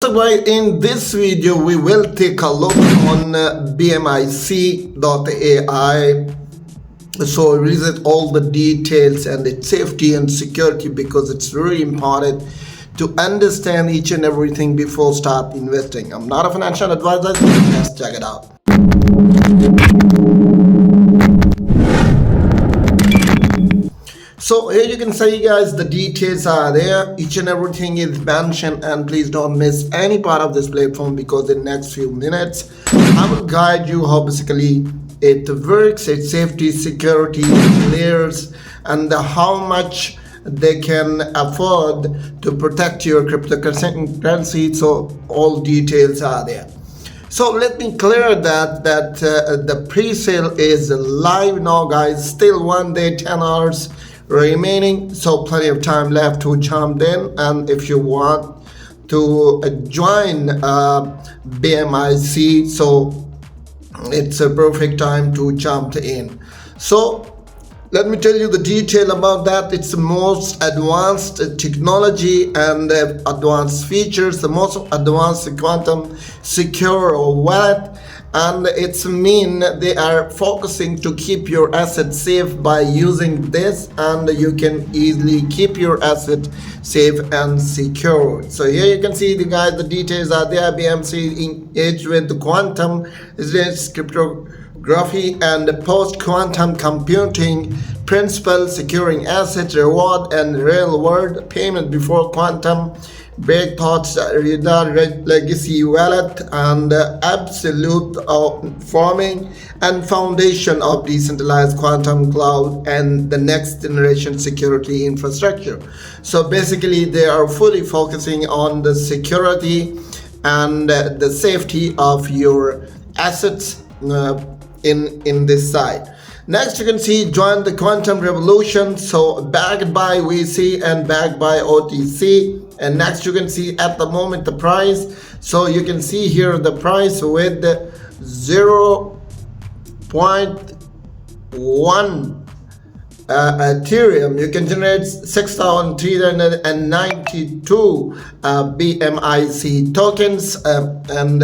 So guys, in this video we will take a look on Bmic.ai. So reset all the details and its safety and security, because it's really important to understand each and everything before start investing. I'm not a financial advisor, let's check it out. So here you can see guys, the details are there, each and everything is mentioned, and please don't miss any part of this platform, because in the next few minutes I will guide you how basically it works, its safety, security, layers, and how much they can afford to protect your cryptocurrency. So all details are there. So let me clear that the pre-sale is live now guys, still 1 day 10 hours remaining, so plenty of time left to jump in. And if you want to join Bmic, so it's a perfect time to jump in. So let me tell you the detail about that. It's the most advanced technology and advanced features, the most advanced quantum secure wallet, and it's mean they are focusing to keep your assets safe by using this, and you can easily keep your asset safe and secure. So here you can see the guys, the details are there. Bmic engaged with the quantum cryptography and post-quantum computing principles, securing asset reward and real-world payment before quantum breakthroughs, legacy wallet, and absolute forming and foundation of decentralized quantum cloud and the next generation security infrastructure. So basically they are fully focusing on the security and the safety of your assets in this side. Next you can see join the quantum revolution, so backed by VC and backed by OTC. And next you can see at the moment the price, so you can see here the price with 0.1 Ethereum, you can generate 6,392 Bmic tokens, and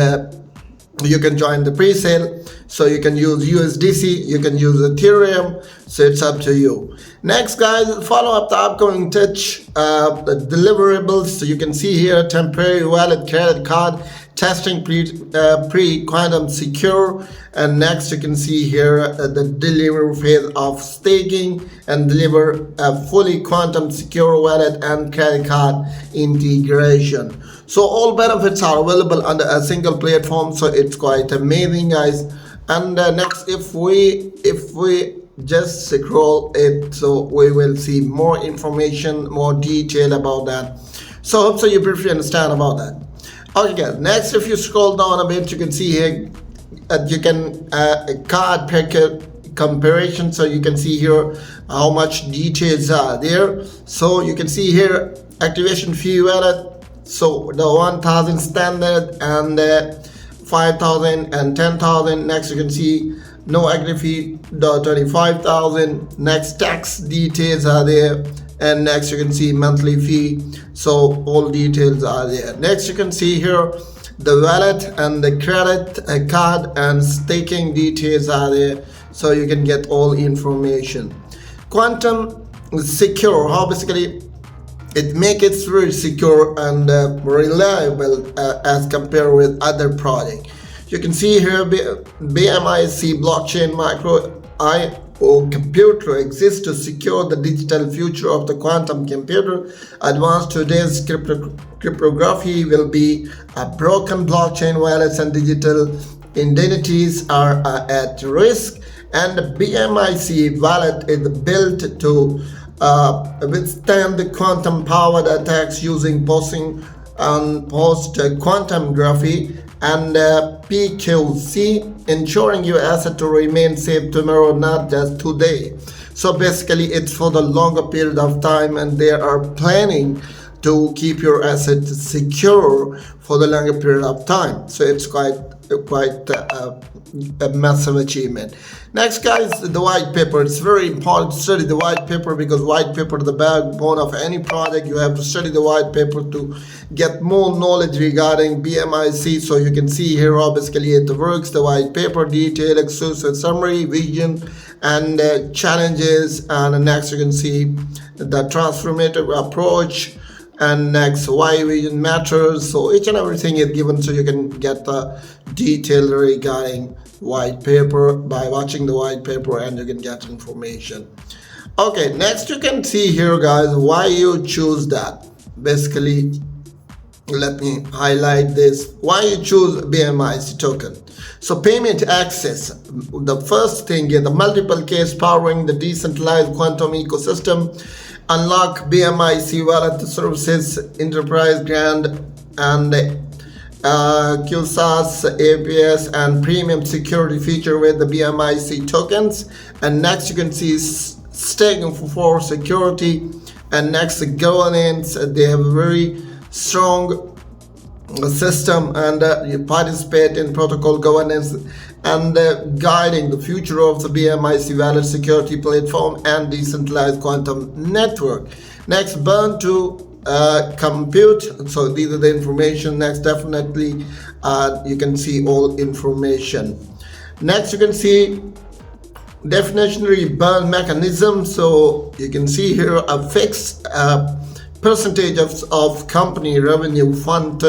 you can join the pre-sale. So you can use USDC, you can use Ethereum, so it's up to you. Next guys, follow up the upcoming touch deliverables. So you can see here temporary wallet credit card testing pre-quantum secure. And next you can see here the delivery phase of staking and deliver a fully quantum secure wallet and credit card integration. So all benefits are available under a single platform, so it's quite amazing guys. And next if we just scroll it, so we will see more information, more detail about that. So hope so you briefly understand about that. Okay guys, next if you scroll down a bit, you can see here you can card packet comparison. So you can see here how much details are there. So you can see here activation fee wallet, so the 1,000 standard and 5,000 and 10,000. Next you can see no active fee, the 25,000. Next tax details are there, and next you can see monthly fee, so all details are there. Next you can see here the wallet and the credit card and staking details are there, so you can get all information. Quantum secure, how basically it makes it very secure and reliable as compared with other projects. You can see here Bmic blockchain micro IO computer exists to secure the digital future of the quantum computer. Advanced today's cryptography will be a broken blockchain wallets and digital identities are at risk, and the Bmic wallet is built to withstand the quantum powered attacks using post-quantum graphy and PQC, ensuring your asset to remain safe tomorrow, not just today. So basically it's for the longer period of time, and they are planning to keep your assets secure for the longer period of time. So it's quite a massive achievement. Next, guys, the white paper. It's very important to study the white paper, because white paper is the backbone of any project. You have to study the white paper to get more knowledge regarding BMIC. So you can see here how basically it works: the white paper, detail, exclusive summary, vision, and challenges. And next you can see the transformative approach, and next why vision matters. So each and everything is given, so you can get the detail regarding white paper by watching the white paper, and you can get information. Okay, next you can see here, guys, why you choose that. Basically, let me highlight this: why you choose BMIC token. So payment access, the first thing is the multiple keys powering the decentralized quantum ecosystem. Unlock BMIC wallet services, enterprise grant, and QSAS, APS, and premium security feature with the BMIC tokens. And next you can see staking for security, and next governance. They have a very strong system, and you participate in protocol governance and guiding the future of the BMIC wallet security platform and decentralized quantum network. Next, burn to compute. So these are the information. Next, definitely you can see all information. Next, you can see deflationary burn mechanism. So you can see here a fixed percentage of company revenue fund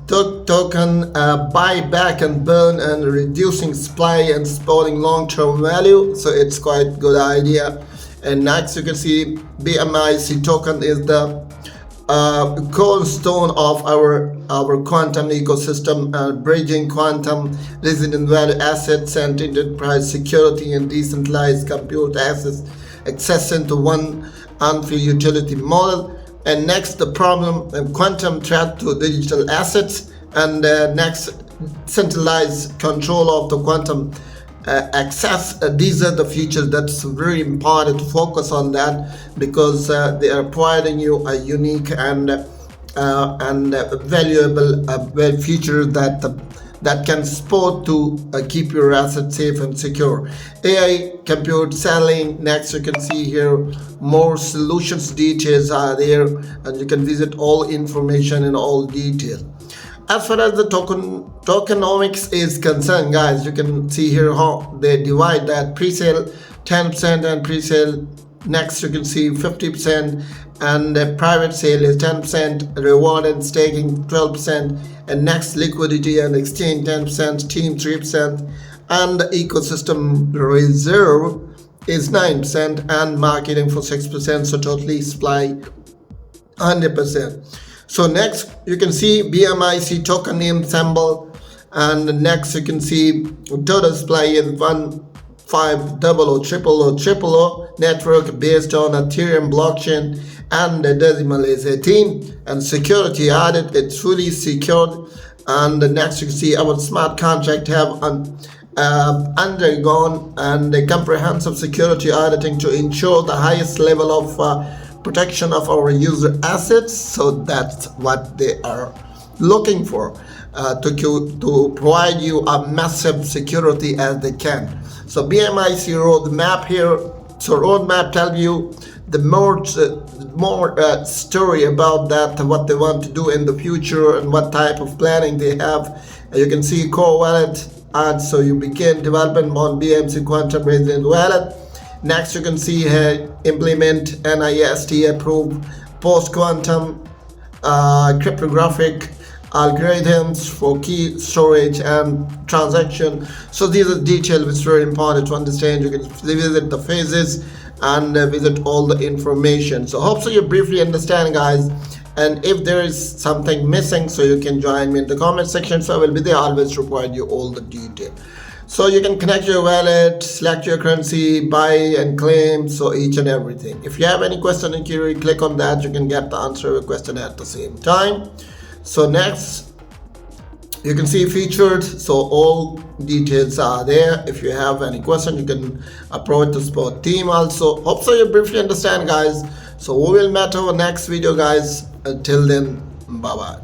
token buyback and burn, and reducing supply and supporting long-term value. So it's quite good idea. And next you can see BMIC token is the cornerstone of our quantum ecosystem, bridging quantum resident value assets and enterprise security and decentralized compute access into one unfair utility model. And next, the problem, quantum threat to digital assets. And next, centralized control of the quantum access. These are the features that's very important to focus on that, because they are providing you a unique and valuable feature that can support to keep your assets safe and secure. AI compute selling. Next you can see here more solutions details are there, and you can visit all information in all detail. As far as the tokenomics is concerned, guys, you can see here how they divide that: pre-sale 10% and pre-sale. Next you can see 50%, and the private sale is 10%, reward and staking 12%, and next liquidity and exchange 10%, team 3%, and ecosystem reserve is 9%, and marketing for 6%. So totally supply 100%. So next you can see BMIC token name symbol, and next you can see total supply is 1500000 network based on Ethereum blockchain, and the decimal is 18, and security audit, it's fully secured. And next you can see our smart contract have undergone and a comprehensive security auditing to ensure the highest level of protection of our user assets. So that's what they are looking for, to provide you a massive security as they can. So BMIC roadmap here. So roadmap tell you the more story about that, what they want to do in the future and what type of planning they have. And you can see core wallet, and so you begin development on BMC quantum resident wallet. Next you can see here implement NIST approved post quantum cryptographic algorithms for key storage and transaction. So these are details which is very important to understand. You can visit the phases and visit all the information. So hope so you briefly understand, guys, and if there is something missing, so you can join me in the comment section. So I will be there always to provide you all the detail. So you can connect your wallet, select your currency, buy and claim, so each and everything. If you have any question and query, click on that. You can get the answer of a question at the same time. So next you can see featured, so all details are there. If you have any question, you can approach the support team also. Hope so you briefly understand, guys. So we will meet our next video, guys. Till then, bye bye.